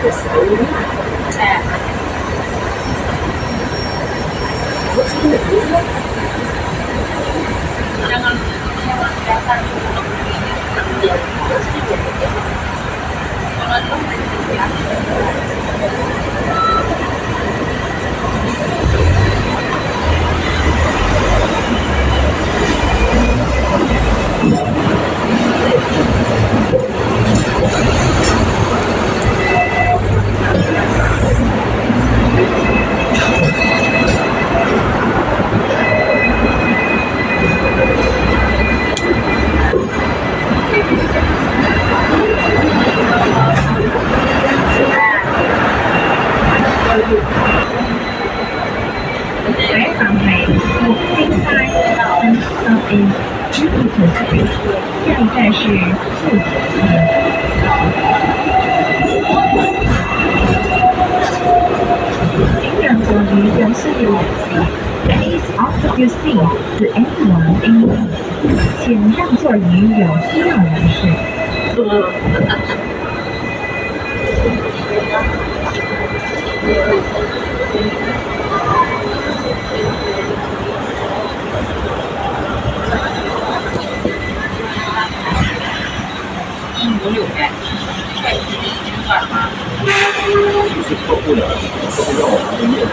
Please offer your seat to anyone in need. 请让座于有需要人士。156元，快递1000块吗？是客户的，客户让我们的业绩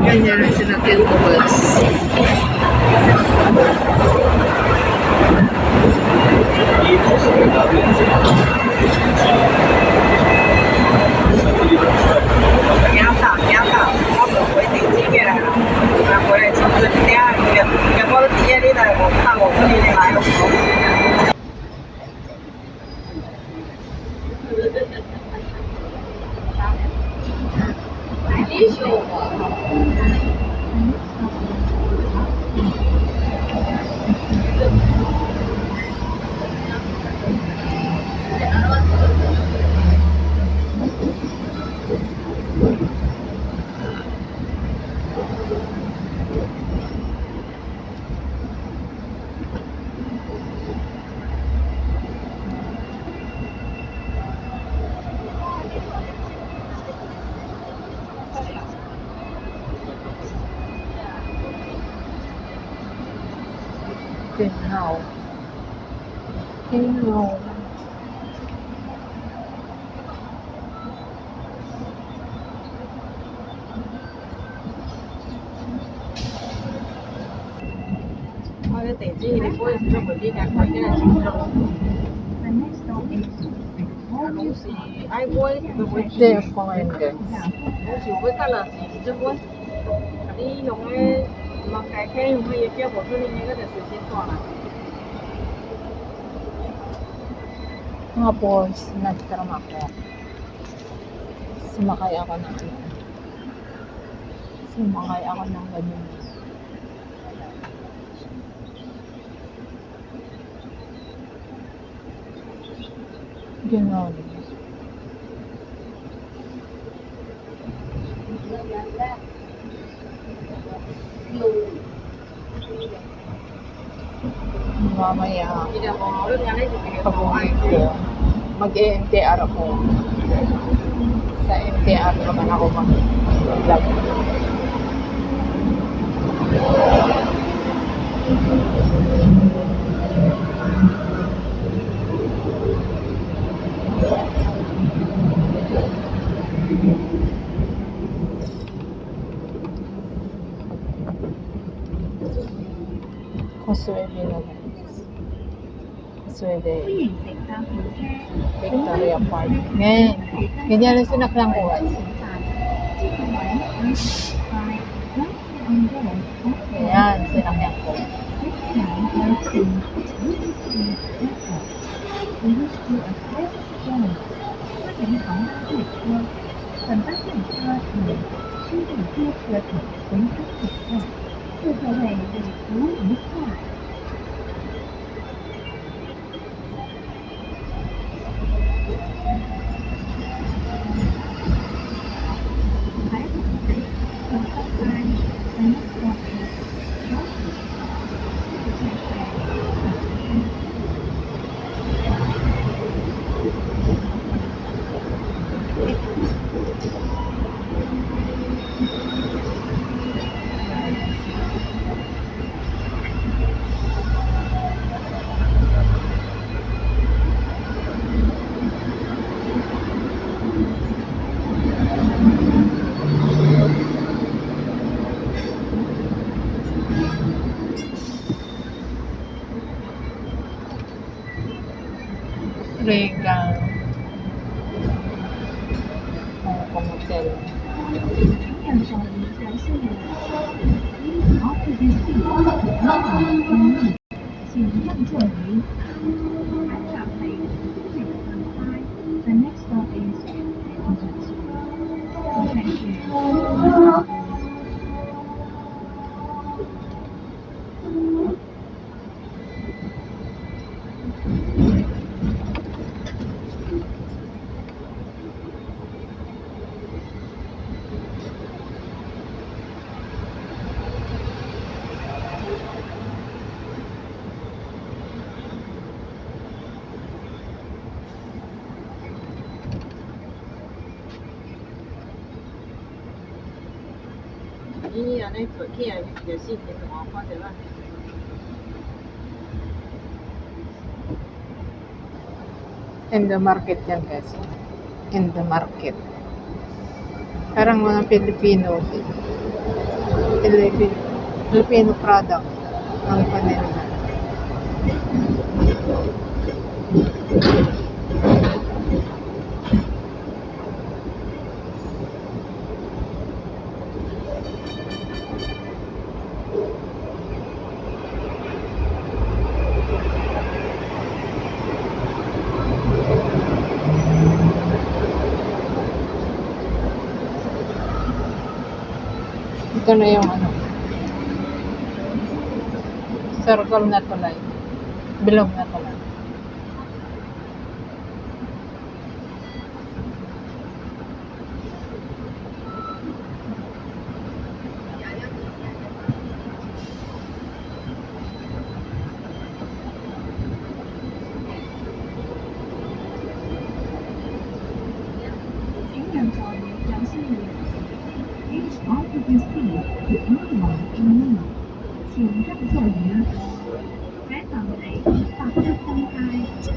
Ganyan lang sila tinutubos.我们回定几个来了，回来差不多1点2点，我的第一里来，我看我这里来了。Genau. Genau. Cái tiền chi thì có cho mình đi đặt cái này chịu rồi. Đúng gì ai quay They're fine guys. đúng gì với cái là gì chứ quay. Đi dùng cái mà cái dùng cái kia của tôi nên cái để sử dụng còn à. Tapos, nag-tram ako. Sumakay ako ng ganyan. Ganon. Mamaya, pag-uwi ko, mag-MTR ako. Sa MTR naman ako mag-vlog. Swede. 歡迎乘搭列車 Victoria Park. Ngayon, ganyan ang sinakyan ko. 車站，接個位5快 Right on board Ayan, sinakyan ko. This train goes to Tram Airport. We wish you a pleasant journey. 歡迎航班列車，本班列車與西部街車頭隨車停站，各座位為服務愉快。Regal. Hong Kong Hotel. 请让座椅表示有Please offer this seat only. 请让座椅。下站係西站快 The next stop is Thank you. Ini aneh pergi ya, biasa kita mau apa jalan. In the market yan guys. In the market. Parang mga Filipino product ang kanila. Ito na yung circle na tulay. Bilog na tulay. Please offer this seat to anyone in need. 請讓座椅。這站係百德新街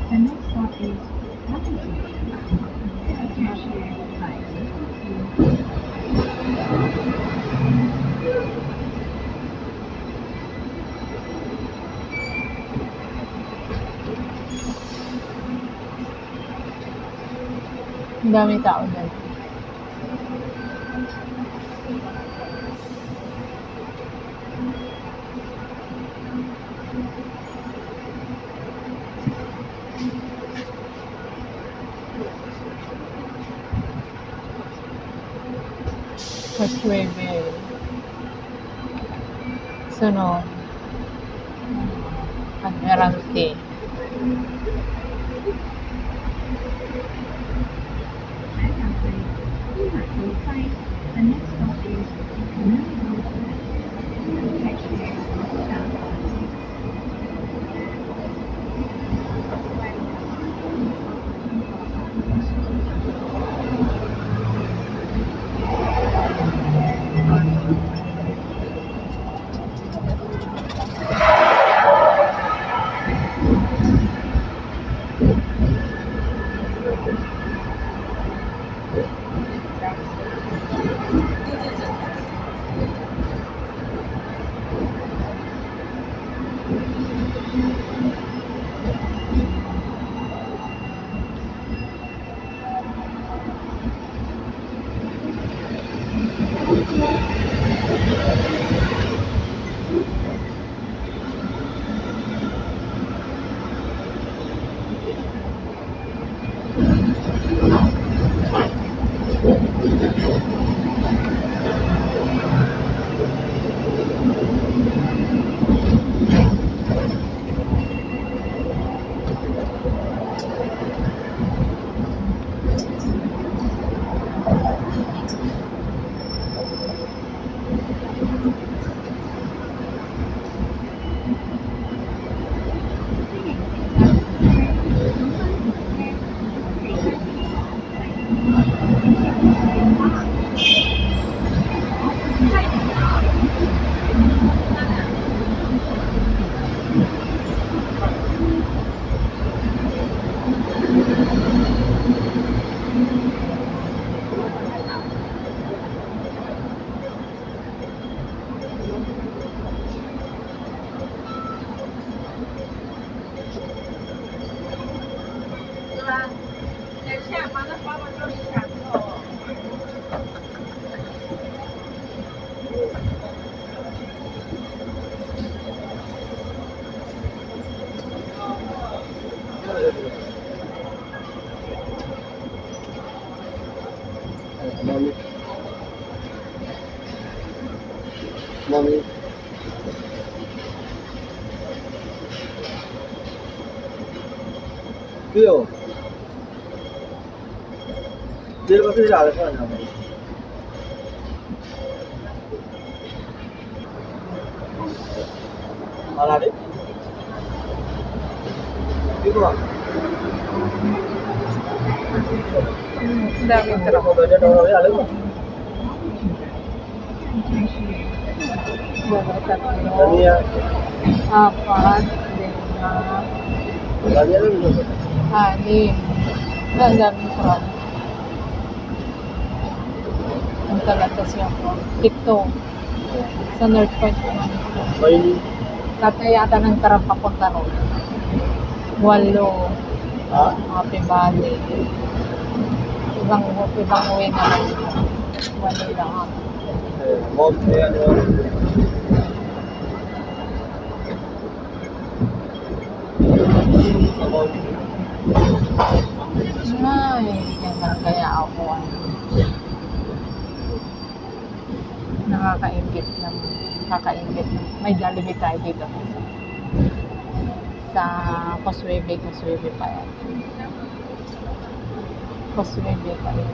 The next stop is Waterloo. 下車是百德新街。Ang dami tao dyan. Mas 9. Sunod. Admiralty. The next stop is 对吧？等下把那花纹都理想哦。Mami. Mami. Kêu. Dia pasti dah ada kan nama. Mana deh? Itu lah. Ang daming truck. Kau belajar orang dia ada kan? Dalawa, Tadi tatlo, ya. apat, 5, Tadi ada juga. 6. Ang daming truck. Ang talaga siya po. 7. Sa North Point naman ito. Main. Tatlo yata ng Tram papunta ron. 8. Ah. Happy Valley. Ibang way na lang. 8 lang. Mau saya ada. Mau. Ay, ganyan kaya ako. Nakakaingit lang. May Jollibee tayo dito. Sa Coswebe pa yan. Coswebe pa yan.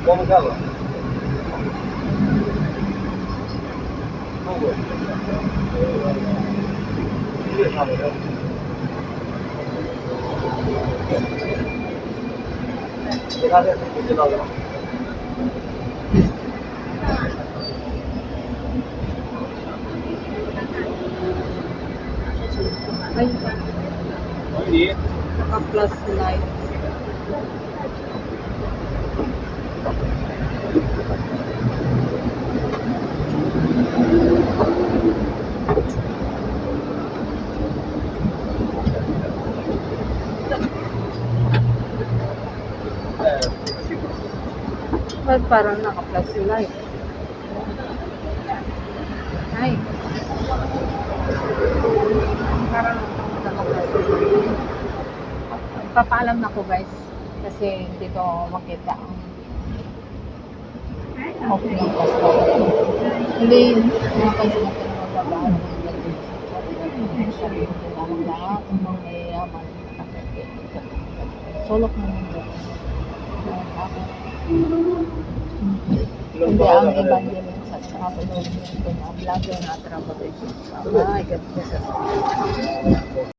Mau makan apa? Mau. Ini sama kan? Ada kita tahu. Ay, Ini. naka-plus light. Ba't parang naka-plus light? Ay. Parang naka-plus light. Papaalam na ko guys. Kasi hindi ko makita ang off ng pasto. Hindi, mga pansin natin ng magbabahan. Sabihin ko lang lahat ng mga mayayaman. Solok na nito. Hindi ang evangelist sa travel movement ko na vlogger na travel movement. Ay, God bless us.